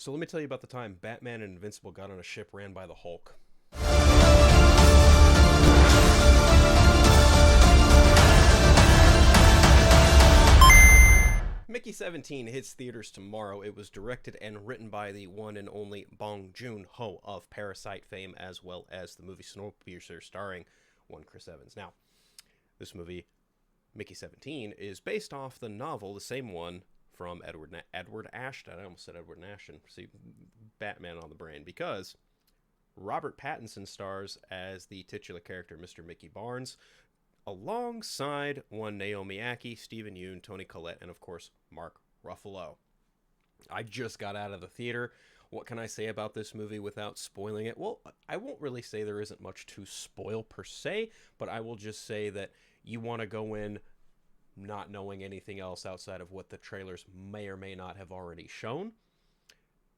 So let me tell you about the time Batman and Invincible got on a ship ran by the Hulk. Mickey 17 hits theaters tomorrow. It was directed and written by the one and only Bong Joon-ho of Parasite fame, as well as the movie Snowpiercer starring one Chris Evans. Now, this movie, Mickey 17, is based off the novel, the same one, from Edward Ashton. I almost said Edward Ashton. See, Batman on the brain. Because Robert Pattinson stars as the titular character, Mr. Mickey Barnes, alongside one Naomi Ackie, Stephen Yeun, Toni Collette, and of course, Mark Ruffalo. I just got out of the theater. What can I say about this movie without spoiling it? Well, I won't really say there isn't much to spoil per se, but I will just say that you want to go in not knowing anything else outside of what the trailers may or may not have already shown.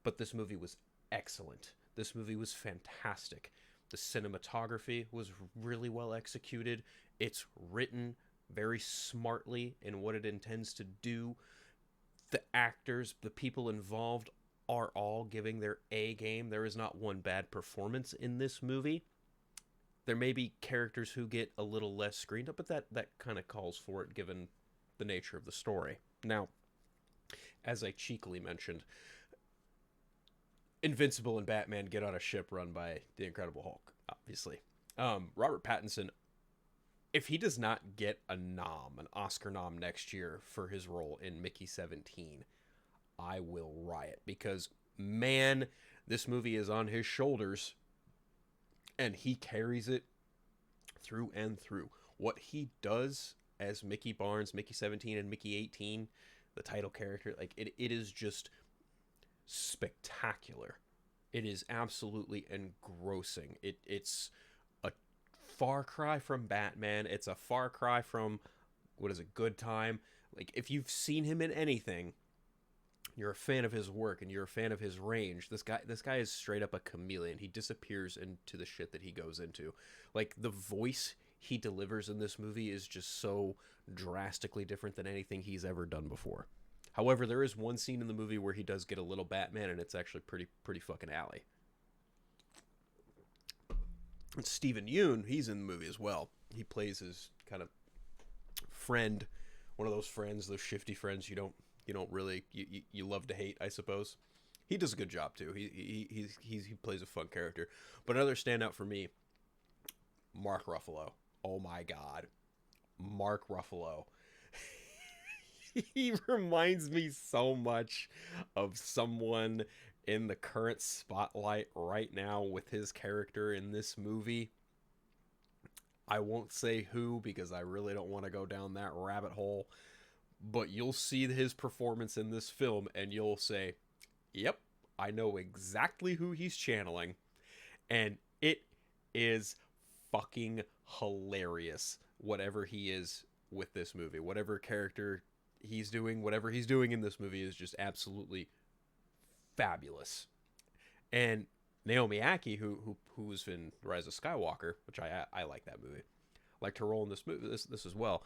But this movie was excellent. This movie was fantastic. The cinematography was really well executed. It's written very smartly in what it intends to do. The actors, the people involved, are all giving their A game. There is not one bad performance in this movie. There may be characters who get a little less screened up, but that kind of calls for it given the nature of the story. Now, as I cheekily mentioned, Invincible and Batman get on a ship run by the Incredible Hulk, obviously. Robert Pattinson, if he does not get an Oscar nom next year for his role in Mickey 17, I will riot. Because, man, this movie is on his shoulders, and he carries it through and through. What he does as Mickey Barnes, Mickey 17, and Mickey 18, the title character, like it is just spectacular. It is absolutely engrossing. It's a far cry from Batman. It's a far cry from, what is it, Good Time. Like, if you've seen him in anything, you're a fan of his work and you're a fan of his range. This guy is straight up a chameleon. He disappears into the shit that he goes into. Like, the voice he delivers in this movie is just so drastically different than anything he's ever done before. However, there is one scene in the movie where he does get a little Batman, and it's actually pretty fucking alley. And Stephen Yeun, he's in the movie as well. He plays his kind of friend, one of those friends, those shifty friends you don't really you love to hate, I suppose. He does a good job too. He plays a fun character. But another standout for me, Mark Ruffalo. Oh my God, Mark Ruffalo. He reminds me so much of someone in the current spotlight right now with his character in this movie. I won't say who because I really don't want to go down that rabbit hole. But you'll see his performance in this film and you'll say, yep, I know exactly who he's channeling. And it is fucking hilarious, whatever he is with this movie. Whatever character he's doing, whatever he's doing in this movie is just absolutely fabulous. And Naomi Ackie, who's in Rise of Skywalker, which I like that movie. Liked her role in this movie, this as well.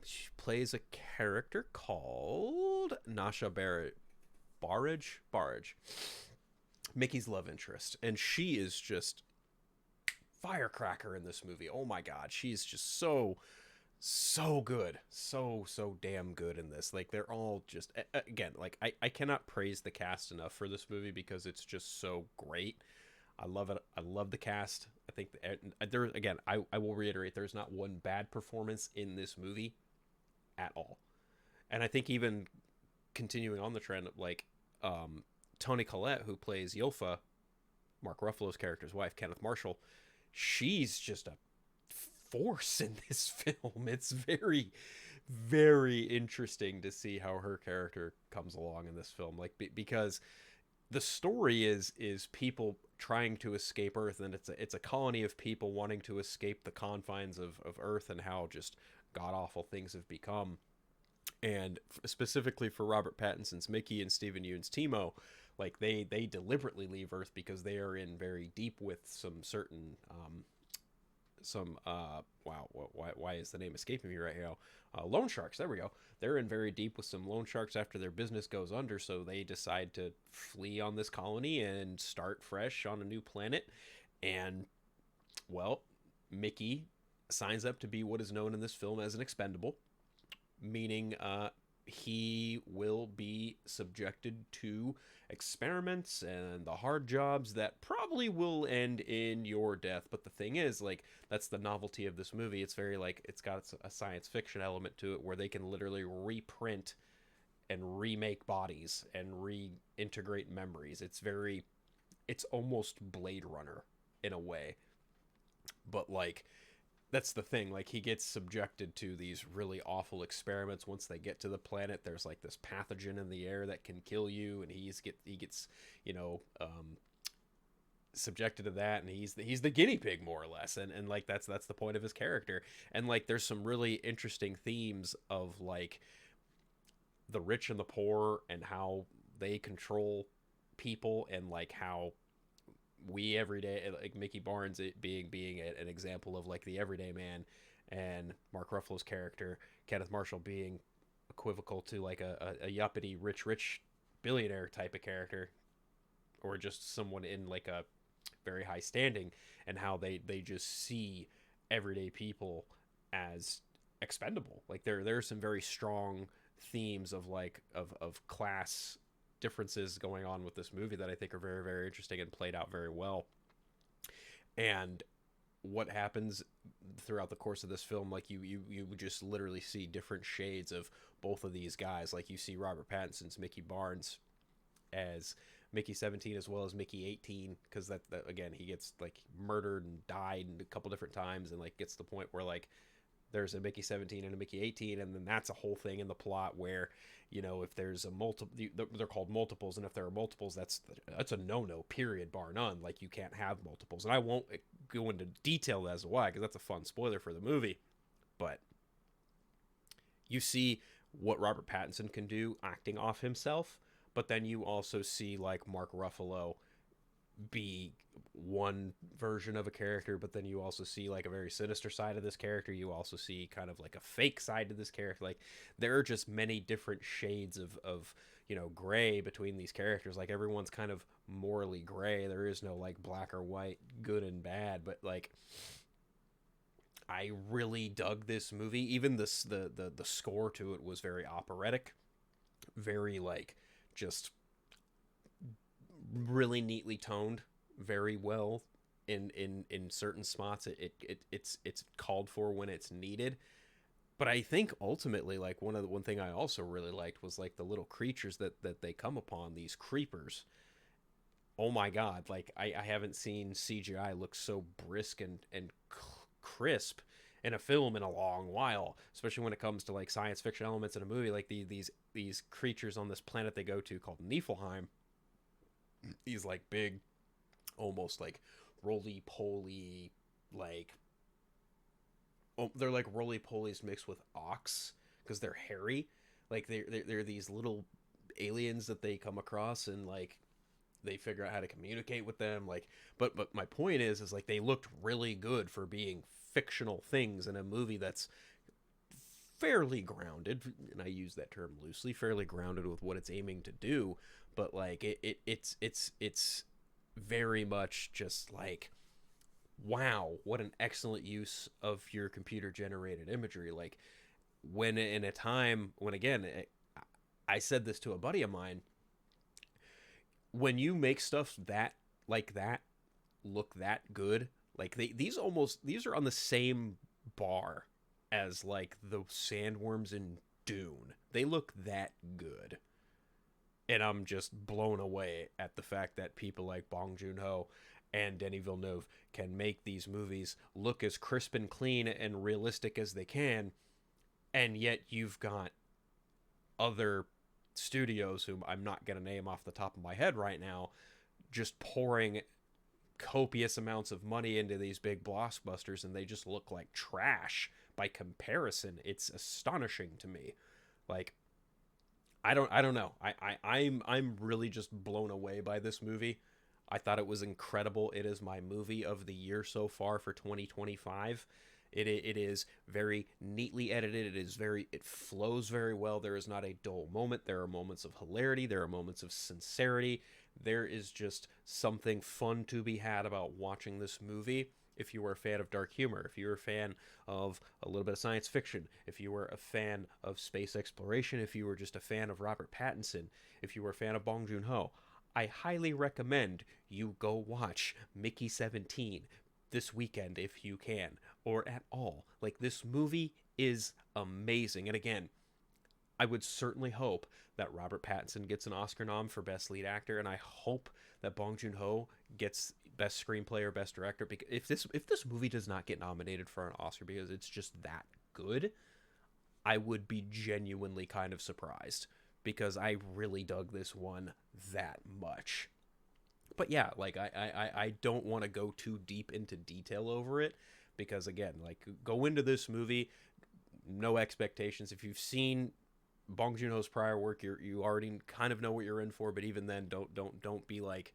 She plays a character called Nasha Barrage, Mickey's love interest, and she is just firecracker in this movie. Oh my God, she's just so good, so damn good in this. Like, they're all just, again, like I cannot praise the cast enough for this movie because it's just so great. I love it. I love the cast. I think there again, I will reiterate, there's not one bad performance in this movie at all. And I think even continuing on the trend, like Toni Collette, who plays Yilfa, Mark Ruffalo's character's wife, Kenneth Marshall, she's just a force in this film. It's very, very interesting to see how her character comes along in this film. Like, because the story is people trying to escape Earth, and it's a colony of people wanting to escape the confines of Earth and how just god-awful things have become. And specifically for Robert Pattinson's Mickey and Stephen Yeun's Timo, like they deliberately leave Earth because they are in very deep with some certain some wow, why is the name escaping me right now? Loan sharks. There we go. They're in very deep with some loan sharks after their business goes under, so they decide to flee on this colony and start fresh on a new planet. And well, Mickey signs up to be what is known in this film as an expendable, meaning he will be subjected to experiments and the hard jobs that probably will end in your death. But the thing is, like, that's the novelty of this movie. It's very, like, it's got a science fiction element to it where they can literally reprint and remake bodies and reintegrate memories. It's almost Blade Runner in a way. But, like, that's the thing, like, he gets subjected to these really awful experiments. Once they get to the planet, there's like this pathogen in the air that can kill you, and he gets, you know, subjected to that, and he's the guinea pig, more or less. And like, that's the point of his character. And like, there's some really interesting themes of like the rich and the poor and how they control people, and like how we every day, like Mickey Barnes being an example of like the everyday man, and Mark Ruffalo's character Kenneth Marshall being equivocal to like a yuppity rich billionaire type of character, or just someone in like a very high standing, and how they just see everyday people as expendable. Like there's some very strong themes of like of class differences going on with this movie that I think are very, very interesting and played out very well. And what happens throughout the course of this film, like you just literally see different shades of both of these guys. Like you see Robert Pattinson's Mickey Barnes as Mickey 17 as well as Mickey 18, because that again, he gets like murdered and died a couple different times, and like gets to the point where like there's a Mickey 17 and a Mickey 18, and then that's a whole thing in the plot where, you know, if there's a multiple, they're called multiples, and if there are multiples, that's a no-no, period, bar none. Like, you can't have multiples, and I won't go into detail as to why, because that's a fun spoiler for the movie. But you see what Robert Pattinson can do acting off himself, but then you also see like Mark Ruffalo be one version of a character, but then you also see like a very sinister side of this character. You also see kind of like a fake side to this character. Like, there are just many different shades of you know, gray between these characters. Like, everyone's kind of morally gray. There is no like black or white, good and bad. But like, I really dug this movie. Even the score to it was very operatic, very like just really neatly toned, very well in certain spots. It's called for when it's needed. But I think ultimately, like, one thing I also really liked was like the little creatures that they come upon, these creepers. Oh my god, like, I haven't seen CGI look so brisk and crisp in a film in a long while, especially when it comes to like science fiction elements in a movie. Like these creatures on this planet they go to called Niflheim, these like big, almost like roly poly, like, oh, they're like roly polies mixed with ox because they're hairy. Like they're these little aliens that they come across, and like they figure out how to communicate with them. Like, but my point is like they looked really good for being fictional things in a movie that's fairly grounded, and I use that term loosely, fairly grounded with what it's aiming to do. But like it's very much just like, wow, what an excellent use of your computer generated imagery. Like, when in a time when, again, I said this to a buddy of mine, when you make stuff that like that look that good, like these are on the same bar as like the sandworms in Dune. They look that good. And I'm just blown away at the fact that people like Bong Joon-ho and Denis Villeneuve can make these movies look as crisp and clean and realistic as they can, and yet you've got other studios, whom I'm not going to name off the top of my head right now, just pouring copious amounts of money into these big blockbusters, and they just look like trash by comparison. It's astonishing to me. Like, I don't know. I'm really just blown away by this movie. I thought it was incredible. It is my movie of the year so far for 2025. It is very neatly edited. It flows very well. There is not a dull moment. There are moments of hilarity. There are moments of sincerity. There is just something fun to be had about watching this movie. If you were a fan of dark humor, if you were a fan of a little bit of science fiction, if you were a fan of space exploration, if you were just a fan of Robert Pattinson, if you were a fan of Bong Joon-ho, I highly recommend you go watch Mickey 17 this weekend if you can, or at all. Like, this movie is amazing. And again, I would certainly hope that Robert Pattinson gets an Oscar nom for Best Lead Actor, and I hope that Bong Joon-ho gets Best Screenplay or Best Director. Because if this movie does not get nominated for an Oscar because it's just that good, I would be genuinely kind of surprised, because I really dug this one that much. But yeah, like I don't want to go too deep into detail over it, because again, like, go into this movie no expectations. If you've seen Bong Joon-ho's prior work, you already kind of know what you're in for. But even then, don't be like,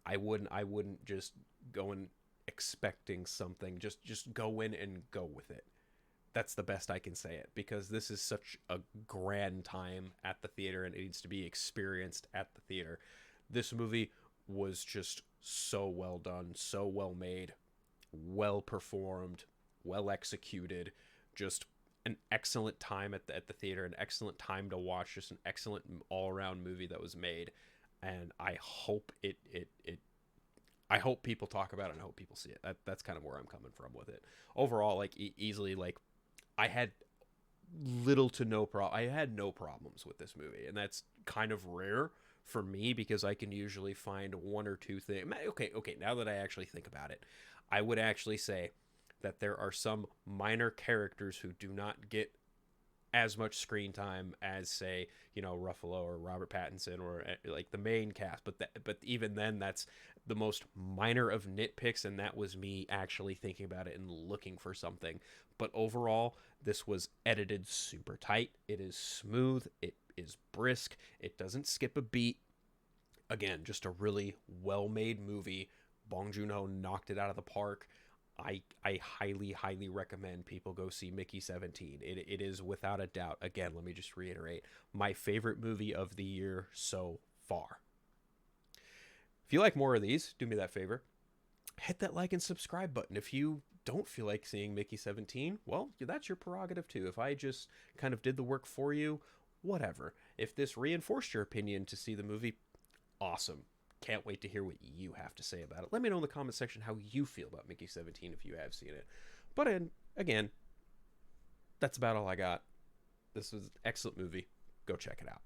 I wouldn't just go in expecting something. Just go in and go with it. That's the best I can say it, because this is such a grand time at the theater, and it needs to be experienced at the theater. This movie was just so well done, so well made, well performed, well executed. Just an excellent time at the theater, an excellent time to watch, just an excellent all around movie that was made. And I hope I hope people talk about it, and I hope people see it. That's kind of where I'm coming from with it. Overall, like, easily, like, I had I had no problems with this movie, and that's kind of rare for me, because I can usually find one or two things. Okay, now that I actually think about it, I would actually say that there are some minor characters who do not get as much screen time as, say, Ruffalo or Robert Pattinson, or like the main cast. But even then, that's the most minor of nitpicks, and that was me actually thinking about it and looking for something. But overall, this was edited super tight. It is smooth. It is brisk. It doesn't skip a beat. Again, just a really well-made movie. Bong Joon-ho knocked it out of the park. I highly, highly recommend people go see Mickey 17. It is without a doubt, again, let me just reiterate, my favorite movie of the year so far. If you like more of these, do me that favor. Hit that like and subscribe button. If you don't feel like seeing Mickey 17, well, that's your prerogative too. If I just kind of did the work for you, whatever. If this reinforced your opinion to see the movie, awesome. Can't wait to hear what you have to say about it. Let me know in the comment section how you feel about Mickey 17 if you have seen it. But again, that's about all I got. This was an excellent movie. Go check it out.